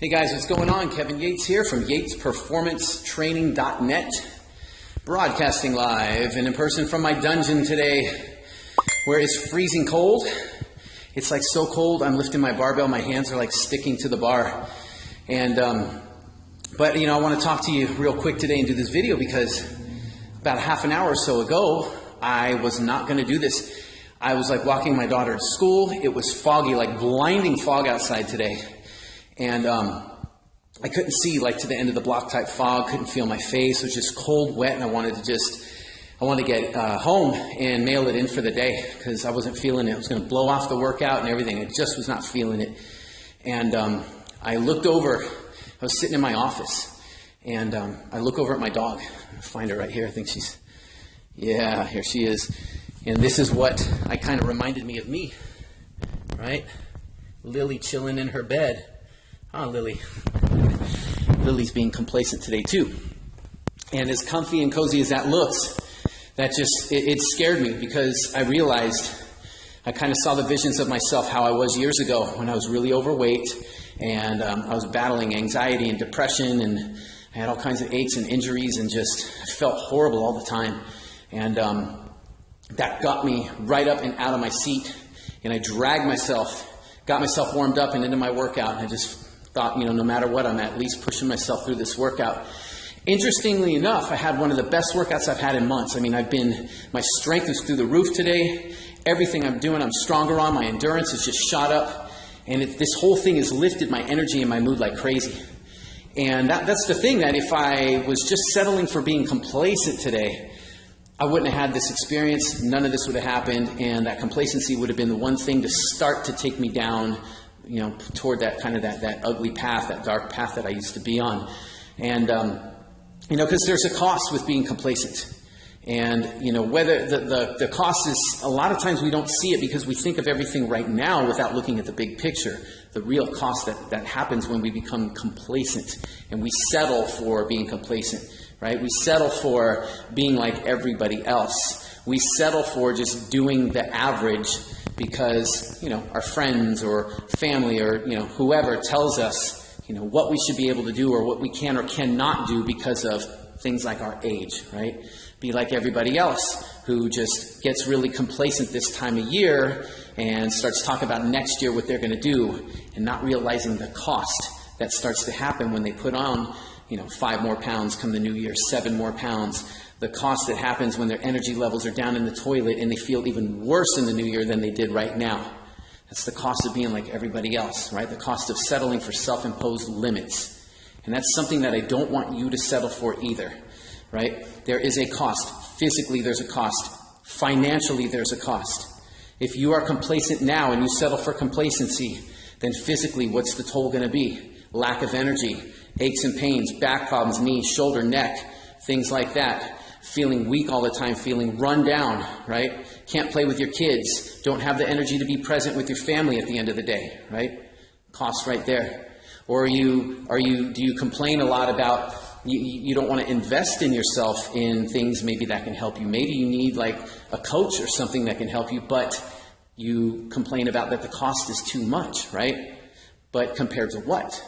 Hey guys, what's going on? Kevin Yates here from yatesperformancetraining.net, broadcasting live and in person from my dungeon today, where it's freezing cold. It's like so cold, I'm lifting my barbell, my hands are like sticking to the bar. And, but I want to talk to you real quick today and do this video because about half an hour or so ago, I was not going to do this. I was like walking my daughter to school. It was foggy, like blinding fog outside today. And I couldn't see like to the end of the block type fog, couldn't feel my face. It was just cold, wet, and I wanted to get home and mail it in for the day because I wasn't feeling it. I was going to blow off the workout and everything. I just was not feeling it. And I looked over. I was sitting in my office, and I look over at my dog. I find her right here. I think here she is. And this is what I kind of reminded me of me, right? Lily chilling in her bed. Oh, Lily. Lily's being complacent today too. And as comfy and cozy as that looks, that just, it scared me because I realized, I kind of saw the visions of myself how I was years ago when I was really overweight and I was battling anxiety and depression and I had all kinds of aches and injuries and just felt horrible all the time. And that got me right up and out of my seat and I dragged myself, got myself warmed up and into my workout and I just thought, no matter what, I'm at least pushing myself through this workout. Interestingly enough, I had one of the best workouts I've had in months. I mean, my strength is through the roof today. Everything I'm doing, I'm stronger on. My endurance has just shot up. And this whole thing has lifted my energy and my mood like crazy. And that's the thing, that if I was just settling for being complacent today, I wouldn't have had this experience. None of this would have happened. And that complacency would have been the one thing to start to take me down, toward that kind of that ugly path, that dark path that I used to be on. And, because there's a cost with being complacent. And, whether the cost is, a lot of times we don't see it because we think of everything right now without looking at the big picture. The real cost that happens when we become complacent and we settle for being complacent, right? We settle for being like everybody else. We settle for just doing the average because, our friends or family or, whoever tells us, what we should be able to do or what we can or cannot do because of things like our age, right? Be like everybody else who just gets really complacent this time of year and starts talking about next year what they're going to do and not realizing the cost that starts to happen when they put on, 5 more pounds come the new year, 7 more pounds. The cost that happens when their energy levels are down in the toilet and they feel even worse in the new year than they did right now. That's the cost of being like everybody else, right? The cost of settling for self-imposed limits. And that's something that I don't want you to settle for either, right? There is a cost. Physically, there's a cost. Financially, there's a cost. If you are complacent now and you settle for complacency, then physically, what's the toll going to be? Lack of energy, aches and pains, back problems, knees, shoulder, neck, things like that. Feeling weak all the time, feeling run down, right? Can't play with your kids, don't have the energy to be present with your family at the end of the day, right? Cost right there. Or do you complain a lot about you don't want to invest in yourself in things maybe that can help you? Maybe you need like a coach or something that can help you, but you complain about that the cost is too much, right? But compared to what?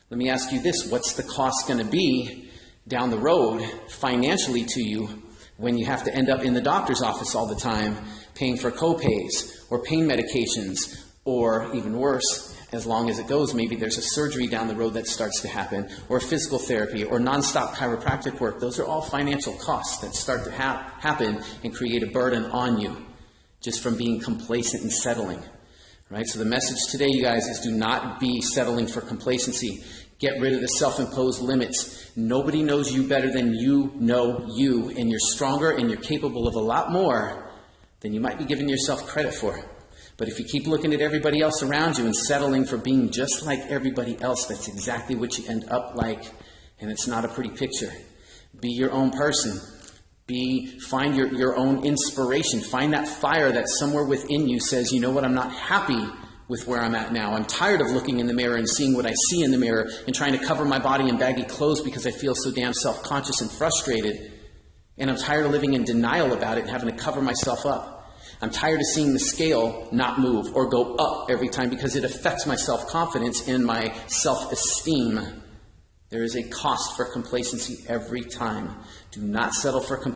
Let me ask you this, what's the cost going to be down the road financially to you when you have to end up in the doctor's office all the time paying for co-pays or pain medications, or even worse, as long as it goes, maybe there's a surgery down the road that starts to happen, or physical therapy or nonstop chiropractic work. Those are all financial costs that start to happen and create a burden on you just from being complacent and settling. Right? So the message today, you guys, is do not be settling for complacency. Get rid of the self-imposed limits. Nobody knows you better than you know you, and you're stronger and you're capable of a lot more than you might be giving yourself credit for. But if you keep looking at everybody else around you and settling for being just like everybody else, that's exactly what you end up like, and it's not a pretty picture. Be your own person. Find your own inspiration. Find that fire that somewhere within you says, you know what, I'm not happy with where I'm at now. I'm tired of looking in the mirror and seeing what I see in the mirror and trying to cover my body in baggy clothes because I feel so damn self-conscious and frustrated. And I'm tired of living in denial about it and having to cover myself up. I'm tired of seeing the scale not move or go up every time because it affects my self-confidence and my self-esteem. There is a cost for complacency every time. Do not settle for complacency.